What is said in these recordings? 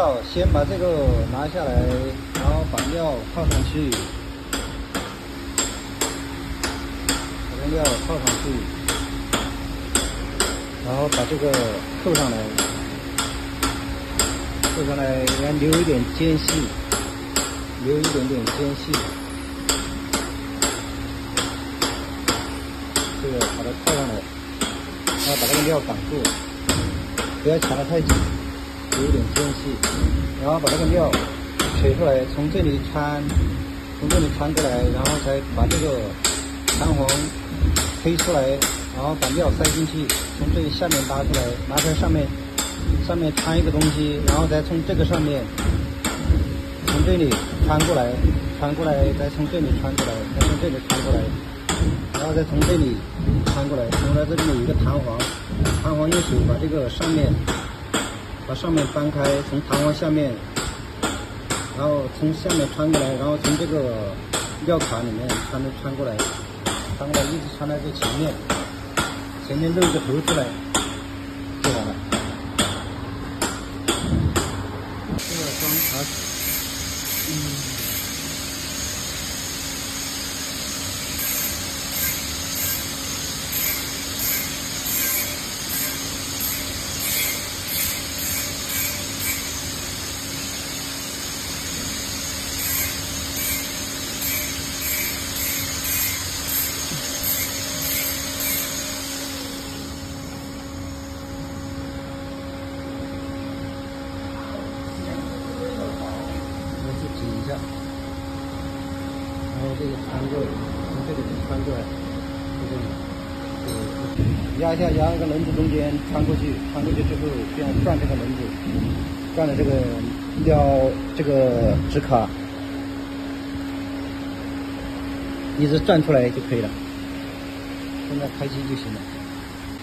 料先把这个拿下来，然后把料泡上去，把料泡上去，然后把这个扣上来，扣上来要留一点间隙，留一点点间隙。这个把它扣上来，然后把这个料挡住，不要卡得太紧。有一点间隙，然后把这个料取出来，从这里穿过来，然后再把这个弹簧推出来，然后把料塞进去，从这里下面拔出来，拿在上面穿一个东西，然后再从这个上面从这里穿过来，再从这里穿过来，再从这里穿过来，然后再从这里穿过来，从这里有一个弹簧用手把这个上面翻开，从弹簧下面，然后从下面穿过来，然后从这个料卡里面穿过来，一直穿到这前面露一个头出来，就完了。这个双卡紧一下，然后这个穿过来，从这里穿过来，压一下，压那个轮子中间穿过去之后，这样转这个轮子，转了这个料这个纸卡，一直转出来就可以了。现在开机就行了。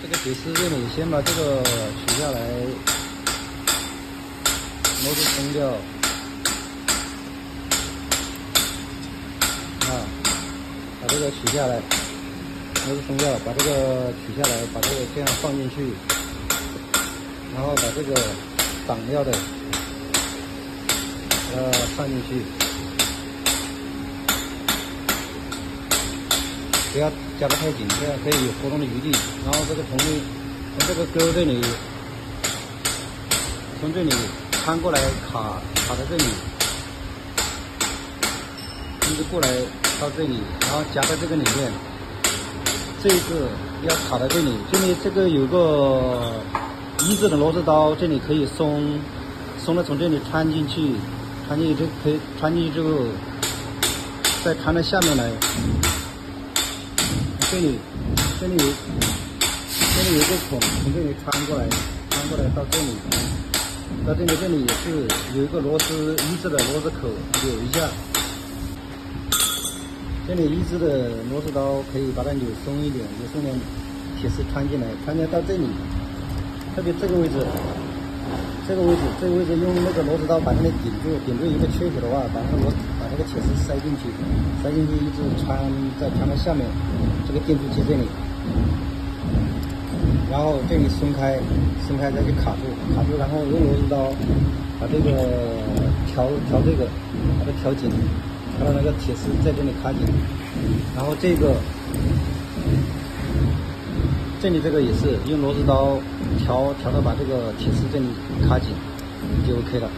这个铁丝这里先把这个取下来，螺丝松掉。把这个取下来，螺丝松掉，把这个取下来，把这个这样放进去，然后把这个挡料的放进去，不要夹得太紧，这样可以有活动的余地。然后这个从这个钩这里，从这里穿过来卡在这里，一直过来到这里，然后夹在这个里面，这个要卡在这里。这里这个有个一字的螺丝刀，这里可以松了，从这里穿进去就可以穿进去之后，再穿到下面来。这里有一个孔，从这里穿过来到这里，这里也是有一个螺丝一字的螺丝口，扭一下。这里一支的螺丝刀可以把它扭松一点，铁丝穿进来到这里，特别这个位置用那个螺丝刀把那里顶住一个缺口的话，把那个铁丝塞进去，一直再穿到下面这个电阻器这里，然后这里松开再去卡住，然后用螺丝刀把这个调这个把它调紧。看到那个铁丝在这里卡紧，然后这里这个也是用螺丝刀调到把这个铁丝这里卡紧，就 OK 了。